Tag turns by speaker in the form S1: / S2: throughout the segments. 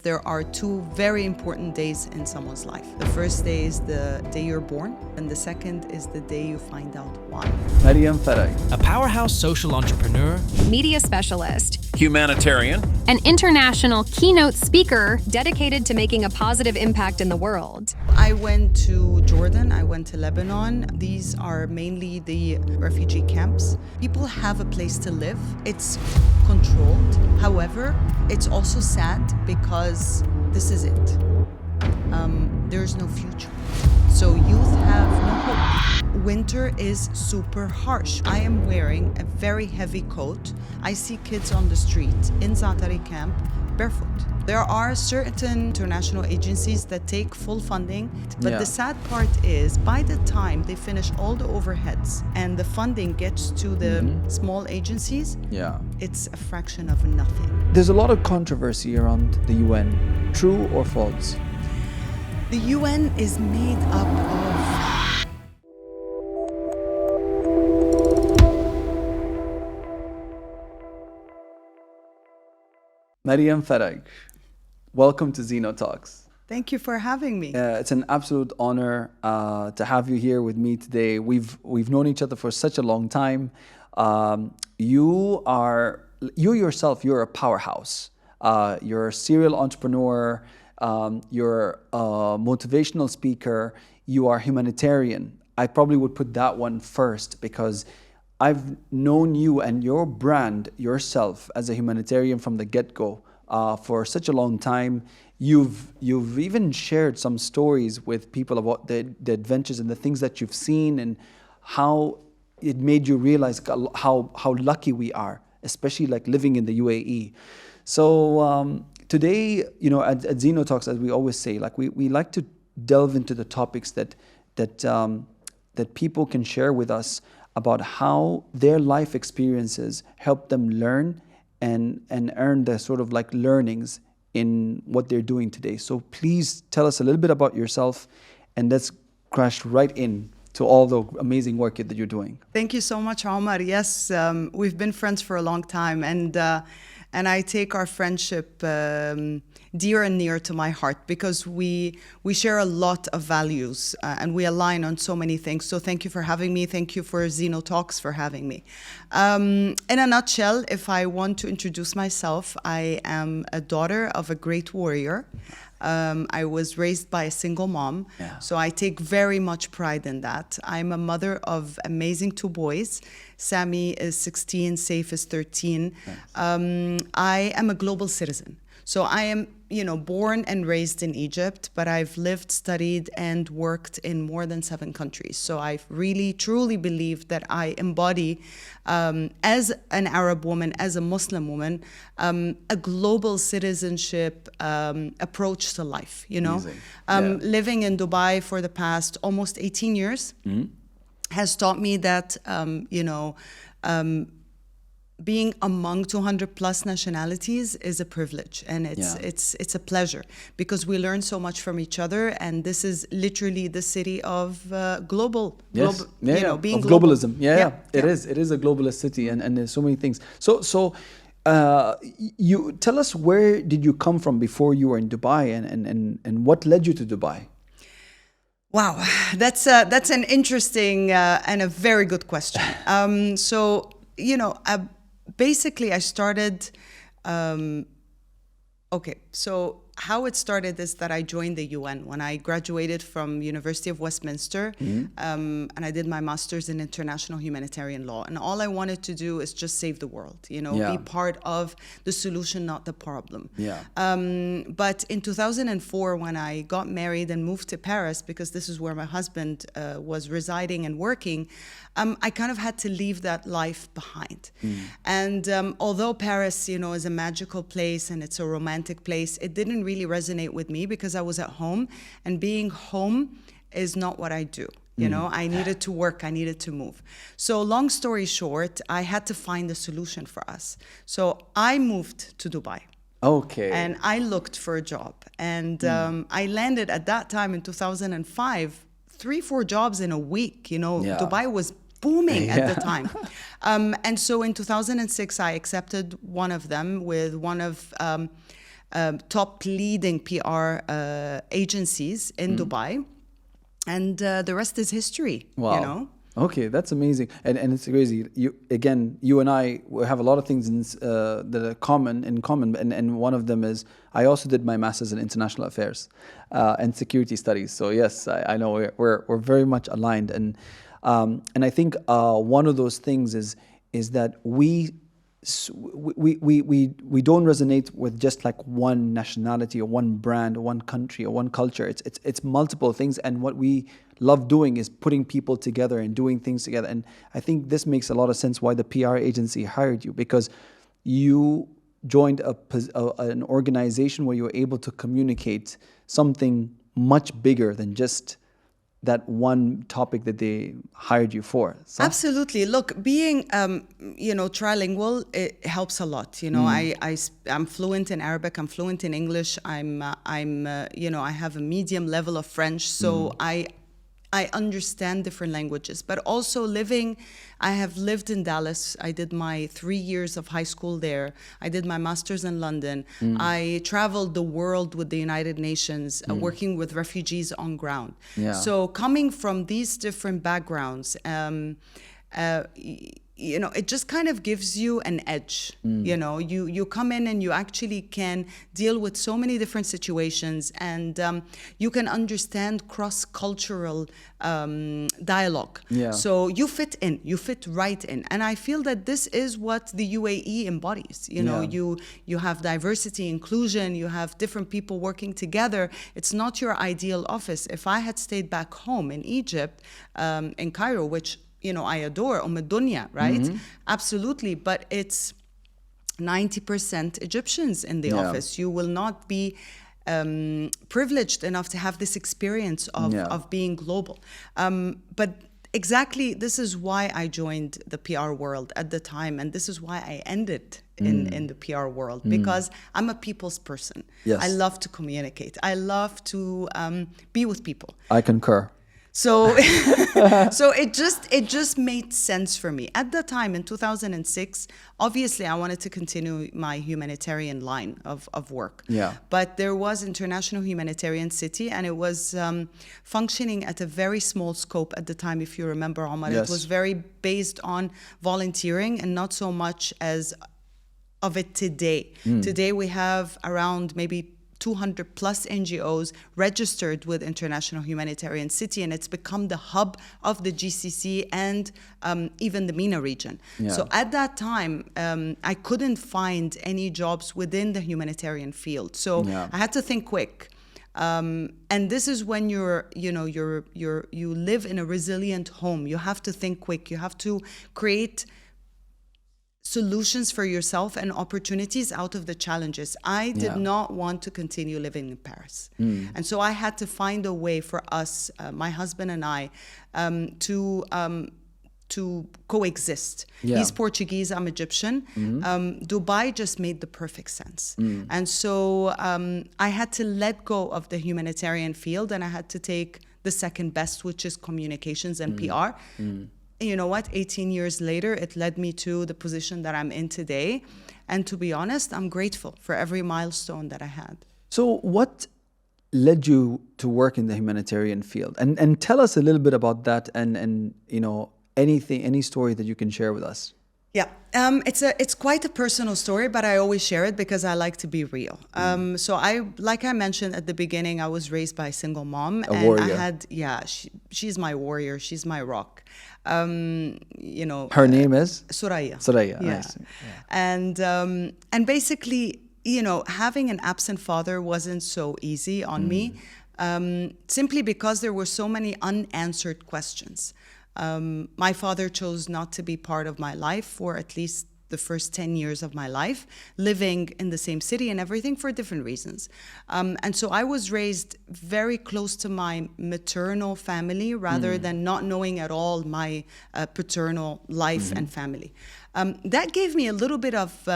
S1: There are two very important days in someone's life. The first day is the day you're born, and the second is the day you find out why.
S2: Mariam, Farag.
S3: A powerhouse social entrepreneur,
S4: media specialist,
S5: humanitarian,
S4: an international keynote speaker dedicated to making a positive impact in the world.
S1: I went to Jordan, I went to Lebanon. These are mainly the refugee camps. People have a place to live. It's controlled. However, it's also sad because this is it. There's no future. So youth have no hope. Winter is super harsh. I am wearing a very heavy coat. I see kids on the street in Zaatari camp barefoot. There are certain international agencies that take full funding, but the sad part is by the time they finish all the overheads and the funding gets to the small agencies, it's a fraction of nothing.
S2: There's a lot of controversy around the UN. True or false?
S1: The UN is made up of
S2: Mariam, Farag, welcome to Zeno Talks.
S1: Thank you for having me.
S2: It's an absolute honor to have you here with me today. We've known each other for such a long time. You yourself, you're a powerhouse. You're a serial entrepreneur. You're a motivational speaker. You are humanitarian. I probably would put that one first because I've known you and your brand yourself as a humanitarian from the get-go for such a long time. You've even shared some stories with people about the adventures and the things that you've seen and how it made you realize how lucky we are, especially like living in the UAE. So today, at Zeno Talks, as we always say, like we like to delve into the topics that people can share with us about how their life experiences help them learn and earn the sort of like learnings in what they're doing today. So please tell us a little bit about yourself and let's crash right in to all the amazing work that you're doing.
S1: Thank you so much, Omar. Yes, we've been friends for a long time, and I take our friendship dear and near to my heart because we share a lot of values and we align on so many things. So thank you for having me. Thank you for Zeno Talks for having me. In a nutshell, if I want to introduce myself, I am a daughter of a great warrior. I was raised by a single mom, so I take very much pride in that. I'm a mother of amazing two boys. Sammy is 16, Saif is 13. I am a global citizen. So I am, born and raised in Egypt, but I've lived, studied, and worked in more than 7 countries. So I really, truly believe that I embody, as an Arab woman, as a Muslim woman, a global citizenship approach to life, Living in Dubai for the past almost 18 years has taught me that, being among 200 plus nationalities is a privilege, and it's a pleasure because we learn so much from each other, and this is literally the city of being
S2: globalism. It is a globalist city, and there's so many things. So you tell us, where did you come from before you were in Dubai, and what led you to Dubai?
S1: Wow, that's an interesting and a very good question. Basically, I started, so how it started is that I joined the UN when I graduated from University of Westminster, and I did my master's in international humanitarian law. And all I wanted to do is just save the world, be part of the solution, not the problem. But in 2004, when I got married and moved to Paris, because this is where my husband was residing and working, I kind of had to leave that life behind. And although Paris, is a magical place and it's a romantic place, it didn't really resonate with me because I was at home, and being home is not what I do. I needed to work, I needed to move. So long story short, I had to find a solution for us. So I moved to Dubai.
S2: Okay.
S1: And I looked for a job. And I landed at that time in 2005, 3-4 jobs in a week. Dubai was booming at the time. And so in 2006, I accepted one of them with one of top leading PR agencies in Dubai. And the rest is history,
S2: Wow.
S1: you know?
S2: Okay, that's amazing, and it's crazy. You and I have a lot of things that are common, and one of them is I also did my master's in international affairs and security studies. So yes, I know we're very much aligned, and I think one of those things is that we don't resonate with just like one nationality or one brand or one country or one culture. It's multiple things, and what we love doing is putting people together and doing things together. And I think this makes a lot of sense why the PR agency hired you, because you joined an organization where you were able to communicate something much bigger than just that one topic that they hired you for. So?
S1: Absolutely. Look, being, trilingual, it helps a lot. You know, I'm fluent in Arabic. I'm fluent in English. I have a medium level of French. So I understand different languages, but also I have lived in Dallas. I did my 3 years of high school there. I did my master's in London. I traveled the world with the United Nations, working with refugees on ground.
S2: Yeah.
S1: So coming from these different backgrounds, it just kind of gives you an edge. You know, you come in and you actually can deal with so many different situations, and you can understand cross-cultural dialogue.
S2: Yeah.
S1: So you fit right in. And I feel that this is what the UAE embodies. You know, you have diversity, inclusion, you have different people working together. It's not your ideal office. If I had stayed back home in Egypt, in Cairo, which I adore, Dunya, right? Absolutely. But it's 90% Egyptians in the office. You will not be privileged enough to have this experience of being global. But exactly, this is why I joined the PR world at the time. And this is why I ended in the PR world, because I'm a people's person.
S2: Yes.
S1: I love to communicate. I love to be with people.
S2: I concur.
S1: So it just made sense for me. At the time in 2006, obviously I wanted to continue my humanitarian line of work.
S2: Yeah.
S1: But there was International Humanitarian City, and it was functioning at a very small scope at the time, if you remember, Omar.
S2: Yes.
S1: It was very based on volunteering and not so much as of it today. Today we have around maybe 200 plus NGOs registered with International Humanitarian City, and it's become the hub of the GCC and even the MENA region.
S2: Yeah.
S1: So at that time, I couldn't find any jobs within the humanitarian field. So I had to think quick. And this is when you live in a resilient home. You have to think quick. You have to create solutions for yourself and opportunities out of the challenges. I did not want to continue living in Paris. And so I had to find a way for us, my husband and I, to coexist.
S2: Yeah.
S1: He's Portuguese, I'm Egyptian. Dubai just made the perfect sense. And so I had to let go of the humanitarian field, and I had to take the second best, which is communications and PR. You know what? 18 years later, it led me to the position that I'm in today. And to be honest, I'm grateful for every milestone that I had.
S2: So what led you to work in the humanitarian field? And tell us a little bit about that, and any story that you can share with us.
S1: Yeah, it's quite a personal story, but I always share it because I like to be real. So like I mentioned at the beginning, I was raised by a single mom,
S2: A warrior.
S1: I had, she's my warrior, she's my rock.
S2: Her name is
S1: Soraya.
S2: Soraya.
S1: Yeah.
S2: Nice. Yeah.
S1: And basically, having an absent father wasn't so easy on me, simply because there were so many unanswered questions. My father chose not to be part of my life for at least the first 10 years of my life, living in the same city and everything for different reasons. And so I was raised very close to my maternal family rather than not knowing at all my paternal life and family. That gave me a little bit of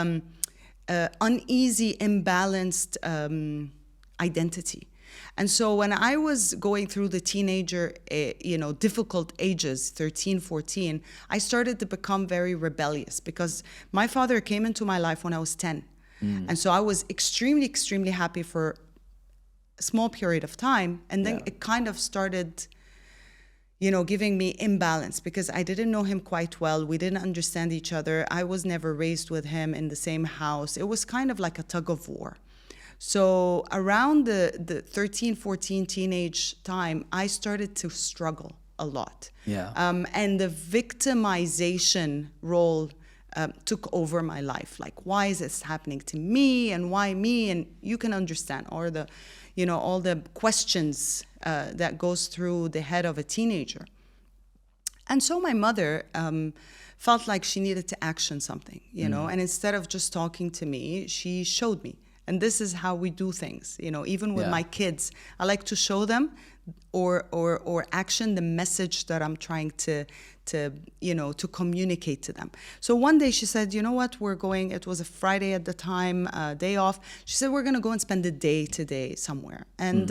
S1: uneasy, imbalanced identity. And so when I was going through the teenager, difficult ages, 13, 14, I started to become very rebellious because my father came into my life when I was 10. And so I was extremely, extremely happy for a small period of time. And then it kind of started, giving me imbalance because I didn't know him quite well. We didn't understand each other. I was never raised with him in the same house. It was kind of like a tug of war. So around the 13, 14 teenage time, I started to struggle a lot. And the victimization role took over my life. Like, why is this happening to me, and why me? And you can understand, or all the questions that goes through the head of a teenager. And so my mother felt like she needed to action something, and instead of just talking to me, she showed me. And this is how we do things, even with my kids. I like to show them or action the message that I'm trying to communicate to them. So one day she said, you know what, it was a Friday at the time, day off. She said, we're going to go and spend a day today somewhere. And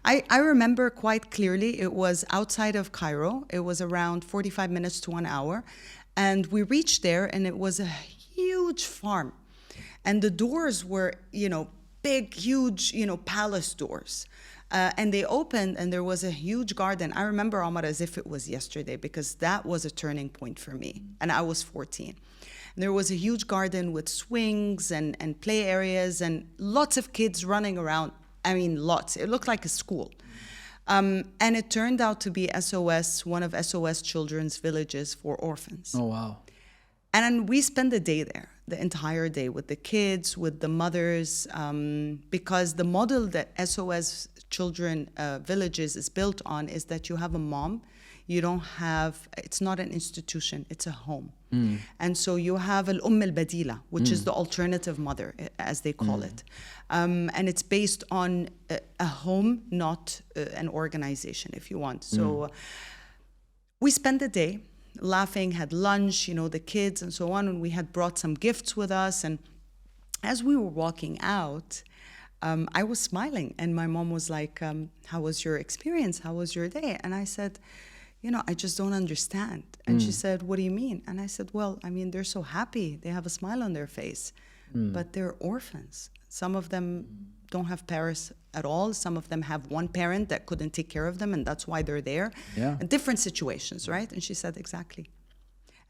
S1: I remember quite clearly, it was outside of Cairo. It was around 45 minutes to 1 hour. And we reached there, and it was a huge farm. And the doors were, big, huge, palace doors. And they opened, and there was a huge garden. I remember, Omar, as if it was yesterday, because that was a turning point for me. And I was 14. And there was a huge garden with swings and play areas and lots of kids running around. I mean, lots. It looked like a school. And it turned out to be SOS, one of SOS Children's Villages for orphans.
S2: Oh, wow.
S1: And we spent the day there, the entire day, with the kids, with the mothers, because the model that SOS Children Villages is built on is that you have a mom. It's not an institution, it's a home. And so you have al-Umm al-Badila, which is the alternative mother, as they call it. And it's based on a home, not an organization, if you want. So we spent the day laughing, had lunch, the kids and so on, and we had brought some gifts with us. And as we were walking out, I was smiling, and my mom was like, how was your experience? How was your day? And I said, I just don't understand. And she said, what do you mean? And I said, well, they're so happy. They have a smile on their face, but they're orphans. Some of them don't have parents at all. Some of them have one parent that couldn't take care of them, and that's why they're there. And different situations, right? And she said, exactly.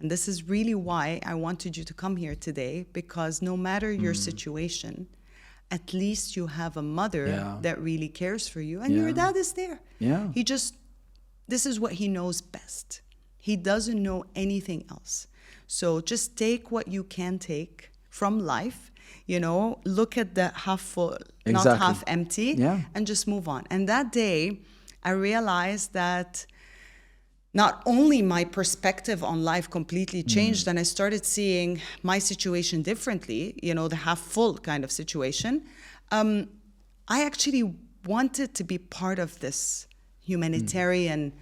S1: And this is really why I wanted you to come here today, because no matter your situation, at least you have a mother that really cares for you, and your dad is there. This is what he knows best. He doesn't know anything else. So just take what you can take from life, look at the half full, not half empty, and just move on. And that day, I realized that not only my perspective on life completely changed, and I started seeing my situation differently, the half full kind of situation. I actually wanted to be part of this humanitarian,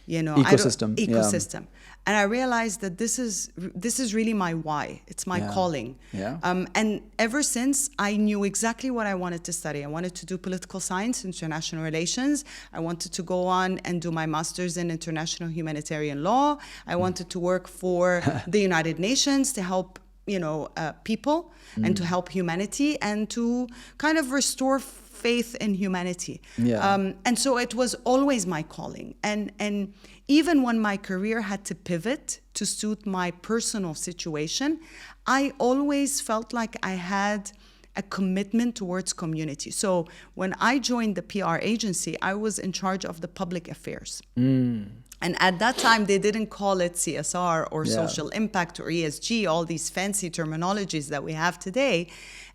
S1: ecosystem. And I realized that this is really my why. It's my calling. And ever since, I knew exactly what I wanted to study. I wanted to do political science, international relations. I wanted to go on and do my master's in international humanitarian law. I wanted to work for the United Nations to help people and to help humanity and to kind of restore faith in humanity. And so it was always my calling. And even when my career had to pivot to suit my personal situation, I always felt like I had a commitment towards community. So when I joined the PR agency, I was in charge of the public affairs. And at that time, they didn't call it CSR or social impact or ESG, all these fancy terminologies that we have today.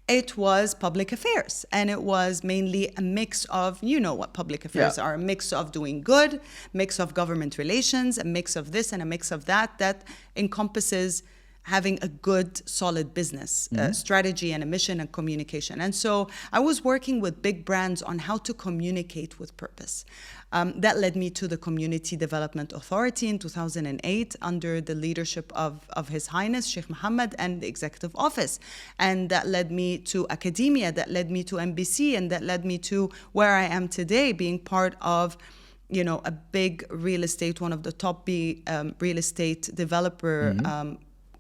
S1: It was public affairs, and it was mainly a mix of, what public affairs are, a mix of doing good, mix of government relations, a mix of this and a mix of that encompasses having a good, solid business strategy and a mission and communication. And so I was working with big brands on how to communicate with purpose. That led me to the Community Development Authority in 2008 under the leadership of His Highness Sheikh Mohammed and the Executive Office. And that led me to academia, that led me to MBC, and that led me to where I am today, being part of a big real estate, one of the top real estate developer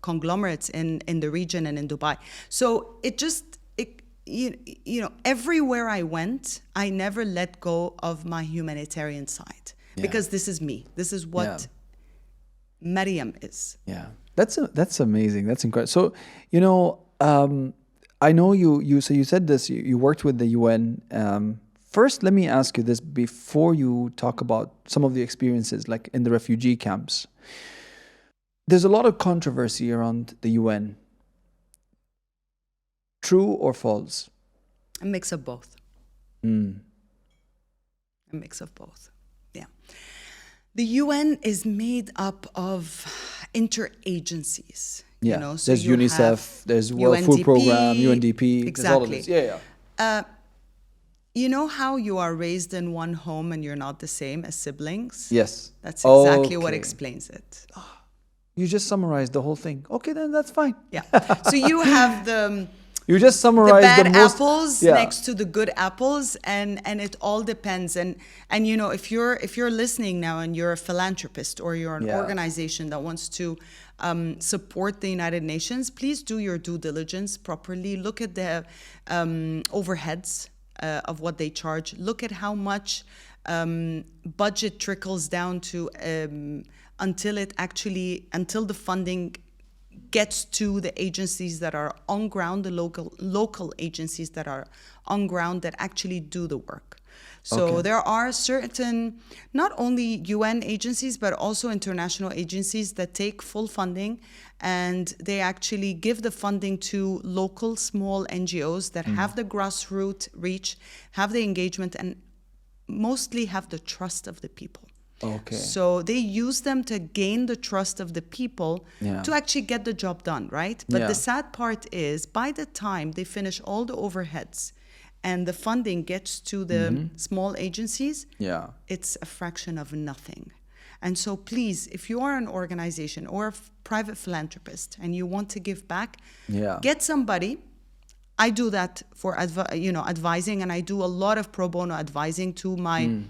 S1: conglomerates in the region and in Dubai. So it you know, everywhere I went, I never let go of my humanitarian side because this is me. This is what Mariam is.
S2: Yeah, that's amazing. That's incredible. So, you know, I know you. So you said this. You worked with the UN. First, let me ask you this before you talk about some of the experiences, like in the refugee camps. There's a lot of controversy around the UN. True or false?
S1: A mix of both.
S2: Mm.
S1: A mix of both. Yeah. The UN is made up of interagencies.
S2: Yeah.
S1: You know, so
S2: there's
S1: you
S2: UNICEF,
S1: have
S2: there's World Food
S1: UNDP,
S2: Program, UNDP.
S1: Exactly.
S2: There's all of this. Yeah.
S1: You know how you are raised in one home and you're not the same as siblings?
S2: Yes.
S1: That's exactly what
S2: Okay.
S1: explains it.
S2: You just summarized the whole thing. Okay, then that's fine.
S1: Yeah. So you have the
S2: You just
S1: the
S2: summarized
S1: bad
S2: most
S1: apples
S2: yeah.
S1: next to the good apples, and it all depends. And you know, if you're listening now and you're a philanthropist or you're an organization that wants to support the United Nations, please do your due diligence properly. Look at the overheads of what they charge. Look at how much budget trickles down to until the funding gets to the agencies that are on ground, the local agencies that are on ground that actually do the work. So there are certain, not only UN agencies, but also international agencies that take full funding and they actually give the funding to local small NGOs that have the grassroots reach, have the engagement, and mostly have the trust of the people.
S2: Okay.
S1: So they use them to gain the trust of the people to actually get the job done, right? But the sad part is by the time they finish all the overheads and the funding gets to the small agencies, it's a fraction of nothing. And so please, if you are an organization or a private philanthropist and you want to give back, get somebody. I do that for advising, and I do a lot of pro bono advising to my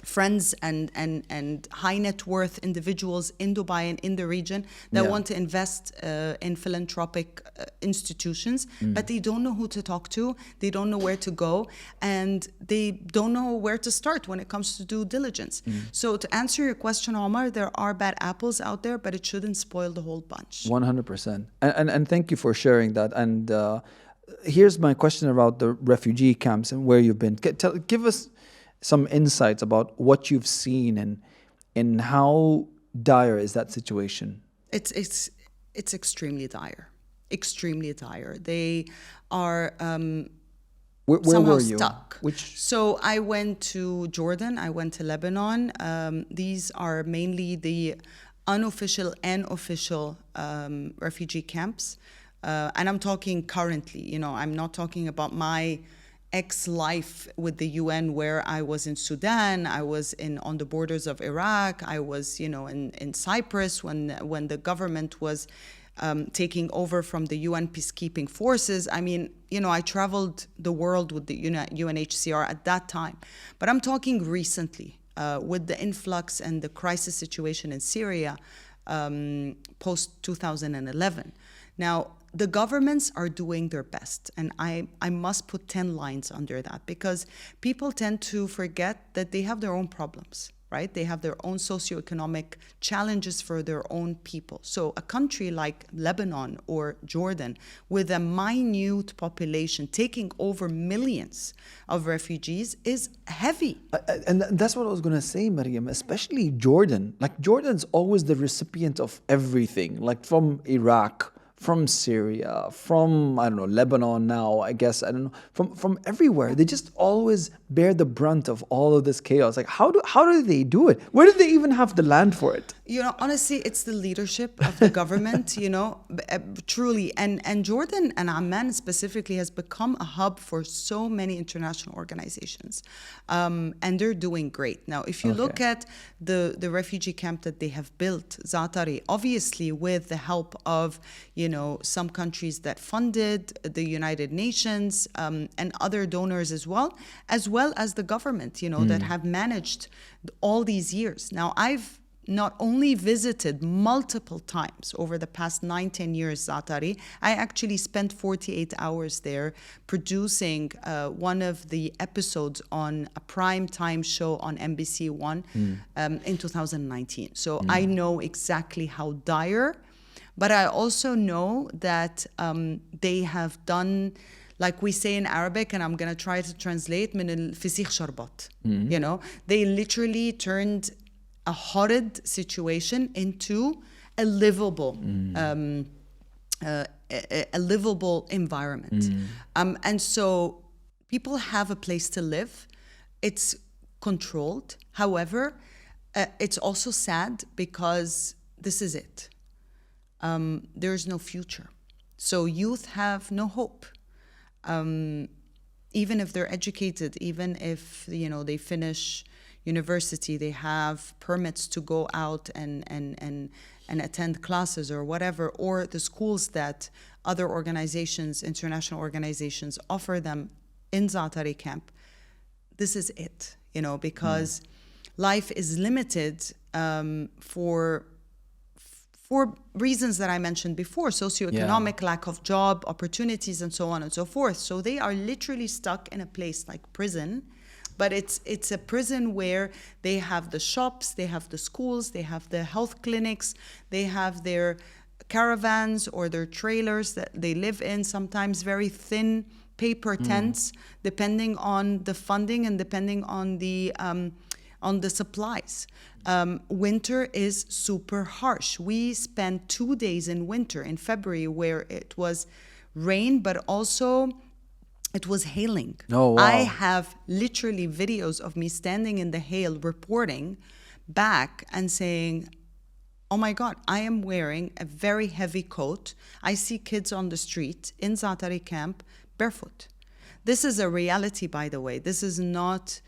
S1: friends and high net worth individuals in Dubai and in the region that want to invest in philanthropic institutions, but they don't know who to talk to, they don't know where to go, and they don't know where to start when it comes to due diligence. So to answer your question, Omar, there are bad apples out there, but it shouldn't spoil the whole bunch.
S2: 100%. And thank you for sharing that. And here's my question about the refugee camps and where you've been. Give us some insights about what you've seen and how dire is that situation?
S1: It's extremely dire. Extremely dire. They are
S2: where
S1: somehow
S2: were you?
S1: stuck. So I went to Jordan, I went to Lebanon. These are mainly the unofficial and official refugee camps. And I'm talking currently, you know, I'm not talking about my ex-life with the UN where I was in Sudan, I was on the borders of Iraq, I was, you know, in Cyprus when the government was taking over from the UN peacekeeping forces. I mean, you know, I traveled the world with the UNHCR at that time. But I'm talking recently with the influx and the crisis situation in Syria post 2011. Now, the governments are doing their best, and I must put 10 lines under that, because people tend to forget that they have their own problems, right? They have their own socioeconomic challenges for their own people. So a country like Lebanon or Jordan, with a minute population taking over millions of refugees, is heavy.
S2: And that's what I was going to say, Mariam, especially Jordan. Like, Jordan's always the recipient of everything, like from Iraq, from Syria, from, I don't know, Lebanon now, I guess, I don't know, from everywhere. They just always bear the brunt of all of this chaos. Like, how do they do it? Where do they even have the land for it?
S1: You know, honestly, it's the leadership of the government, you know, truly. And Jordan and Amman specifically has become a hub for so many international organizations. And they're doing great. Now, if you look at the refugee camp that they have built, Zatari, obviously with the help of, you know, some countries that funded the United Nations and other donors as well as the government, you know, that have managed all these years. Now, I've not only visited multiple times over the past 9-10 years Zaatari, I actually spent 48 hours there producing one of the episodes on a prime time show on NBC One in 2019. So I know exactly how dire, but I also know that they have done, like we say in Arabic, and I'm going to try to translate, من الفسيخ شربت. You know, they literally turned a horrid situation into a livable, a livable environment. And so people have a place to live. It's controlled. However, it's also sad because this is it. There's no future. So youth have no hope. Even if they're educated, even if, you know, they finish university, they have permits to go out and attend classes or whatever, or the schools that other organizations, international organizations, offer them in Zaatari camp. This is it, you know, because life is limited for reasons that I mentioned before, socioeconomic, lack of job opportunities, and so on and so forth. So they are literally stuck in a place like prison, but it's a prison where they have the shops, they have the schools, they have the health clinics, they have their caravans or their trailers that they live in, sometimes very thin paper tents, depending on the funding and depending on the supplies. Winter is super harsh. We spent 2 days in winter in February where it was rain, but also it was hailing.
S2: Oh, wow.
S1: I have literally videos of me standing in the hail reporting back and saying, oh my God, I am wearing a very heavy coat. I see kids on the street in Zaatari camp barefoot. This is a reality, by the way. This is not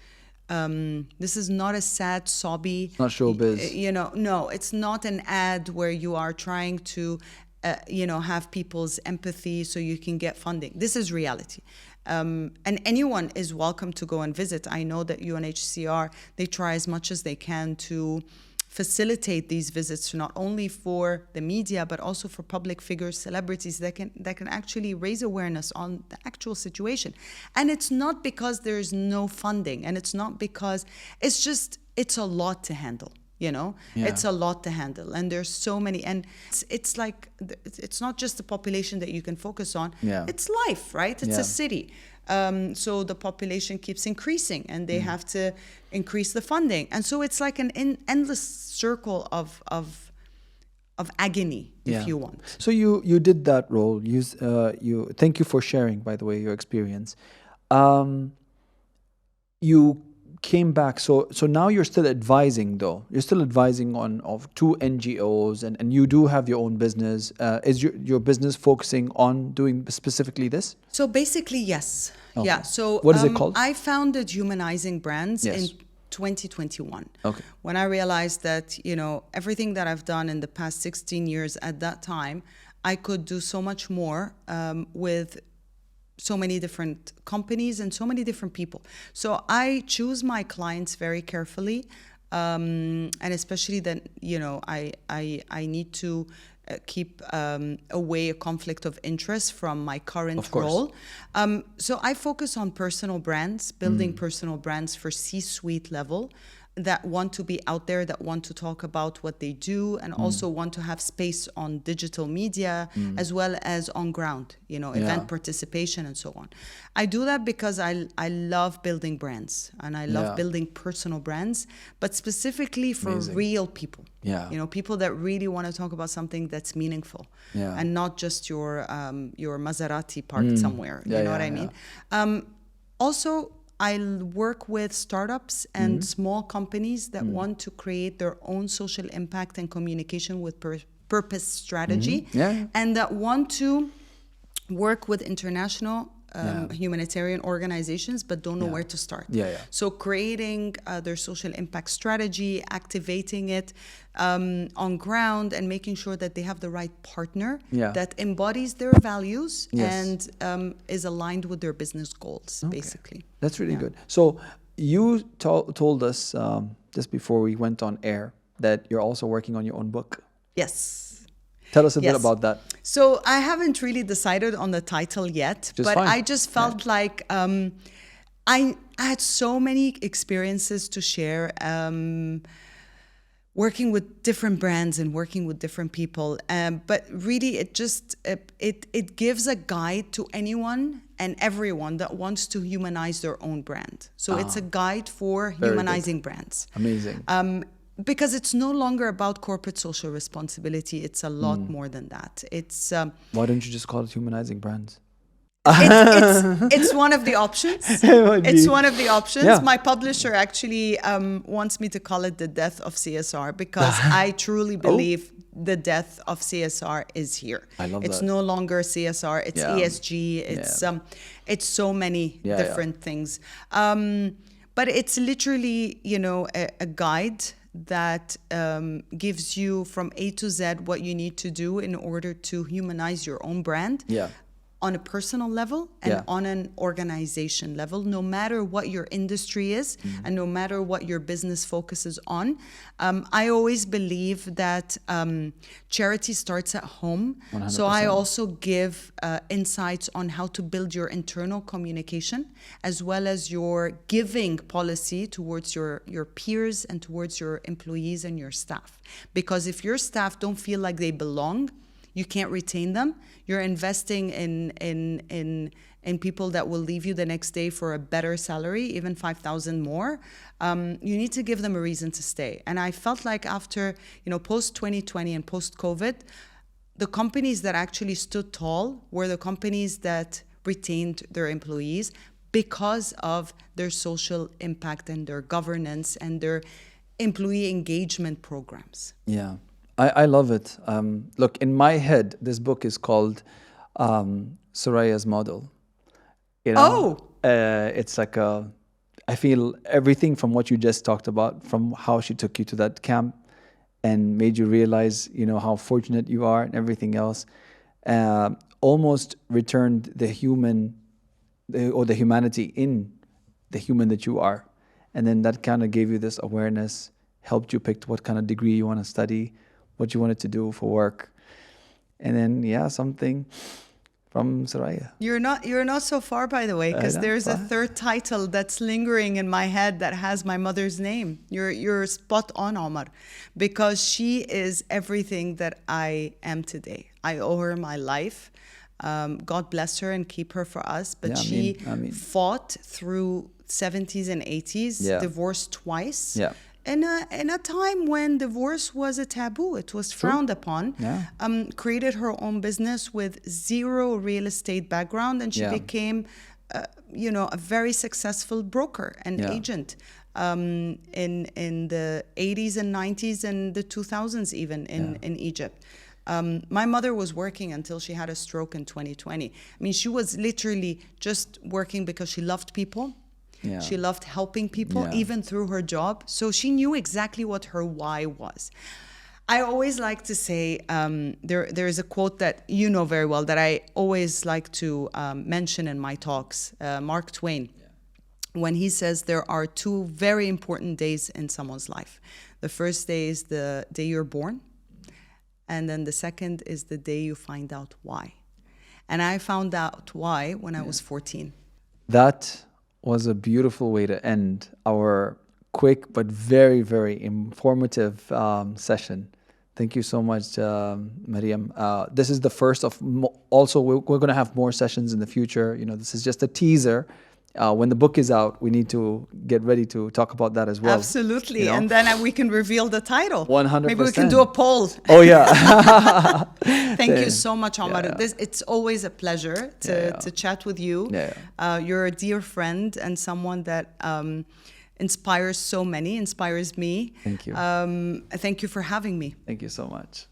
S1: a sad, sobby.
S2: Not showbiz.
S1: You know, no, it's not an ad where you are trying to, have people's empathy so you can get funding. This is reality. And anyone is welcome to go and visit. I know that UNHCR, they try as much as they can to facilitate these visits, not only for the media but also for public figures, celebrities that can actually raise awareness on the actual situation. And it's not because there's no funding, and it's not because it's a lot to handle. You know, it's a lot to handle, and there's so many, and it's like it's not just the population that you can focus on. It's life, right? It's a city. So the population keeps increasing, and they have to increase the funding, and so it's like an endless circle of agony, if you want.
S2: So you did that role. You thank you for sharing, by the way, your experience. You came back. So now you're still advising, though. You're still advising of 2 NGOs, and you do have your own business. Is your business focusing on doing specifically this?
S1: So basically, yes.
S2: Okay.
S1: Yeah. So
S2: what is it called?
S1: I founded Humanizing Brands in 2021.
S2: Okay.
S1: When I realized that, everything that I've done in the past 16 years at that time, I could do so much more with so many different companies and so many different people. So I choose my clients very carefully, and especially that I need to keep away a conflict of interest from my current role. So I focus on personal brands, building personal brands for C-suite level, that want to be out there, that want to talk about what they do, and also want to have space on digital media as well as on ground, event participation and so on. I do that because I love building brands, and I love building personal brands, but specifically for real people. People that really want to talk about something that's meaningful, and not just your Maserati parked somewhere. You know what I mean? Also, I work with startups and small companies that want to create their own social impact and communication with purpose strategy, and that want to work with international humanitarian organizations but don't know where to start. So creating their social impact strategy, activating it on ground, and making sure that they have the right partner that embodies their values and is aligned with their business goals, basically.
S2: That's really good. So you told us just before we went on air that you're also working on your own book.
S1: Yes.
S2: Tell us a bit
S1: Yes.
S2: about that.
S1: So I haven't really decided on the title yet,
S2: Just
S1: but
S2: fine.
S1: I just felt like I had so many experiences to share, working with different brands and working with different people. But really, it gives a guide to anyone and everyone that wants to humanize their own brand. So it's a guide for humanizing brands.
S2: Amazing.
S1: Because it's no longer about corporate social responsibility. It's a lot more than that. It's
S2: Why don't you just call it humanizing brands?
S1: it's one of the options. It's one of the options.
S2: Yeah.
S1: My publisher actually wants me to call it the death of CSR because I truly believe the death of CSR is here.
S2: I love
S1: It's
S2: that.
S1: no longer CSR. It's
S2: Yeah.
S1: ESG. It's so many
S2: Yeah,
S1: different things. But it's literally, a guide that gives you from A to Z what you need to do in order to humanize your own brand.
S2: Yeah.
S1: On a personal level and
S2: Yeah.
S1: on an organization level, no matter what your industry is and no matter what your business focuses on. I always believe that charity starts at home.
S2: 100%.
S1: So I also give insights on how to build your internal communication as well as your giving policy towards your peers and towards your employees and your staff. Because if your staff don't feel like they belong, you can't retain them. You're investing in people that will leave you the next day for a better salary, even 5,000 more. You need to give them a reason to stay. And I felt like after, post 2020 and post COVID, the companies that actually stood tall were the companies that retained their employees because of their social impact and their governance and their employee engagement programs.
S2: Yeah, I love it. Look, in my head, this book is called Soraya's Model. It's like I feel everything from what you just talked about, from how she took you to that camp and made you realize, how fortunate you are and everything else, almost returned the humanity in the human that you are. And then that kind of gave you this awareness, helped you pick what kind of degree you want to study, what you wanted to do for work. And then, something from Soraya.
S1: You're not so far, by the way, because there's a third title that's lingering in my head that has my mother's name. You're spot on, Omar, because she is everything that I am today. I owe her my life. God bless her and keep her for us. But she fought through 70s and 80s, divorced twice.
S2: Yeah.
S1: In a time when divorce was a taboo, it was frowned upon.
S2: Yeah.
S1: Created her own business with zero real estate background, and she became, a very successful broker and agent in the 80s and 90s and the 2000s even in Egypt. My mother was working until she had a stroke in 2020. I mean, she was literally just working because she loved people.
S2: Yeah.
S1: She loved helping people, even through her job. So she knew exactly what her why was. I always like to say, there is a quote that you know very well that I always like to mention in my talks, Mark Twain, when he says there are two very important days in someone's life. The first day is the day you're born, and then the second is the day you find out why. And I found out why when I was 14.
S2: That was a beautiful way to end our quick but very, very informative session. Thank you so much, Mariam. This is the first of also we're going to have more sessions in the future. This is just a teaser. When the book is out, we need to get ready to talk about that as well.
S1: Absolutely. And then we can reveal the title.
S2: 100%.
S1: Maybe we can do a poll.
S2: Oh, yeah.
S1: Thank you so much, Omar. It's always a pleasure to chat with you. You're a dear friend and someone that inspires so many, inspires me.
S2: Thank you.
S1: Thank you for having me.
S2: Thank you so much.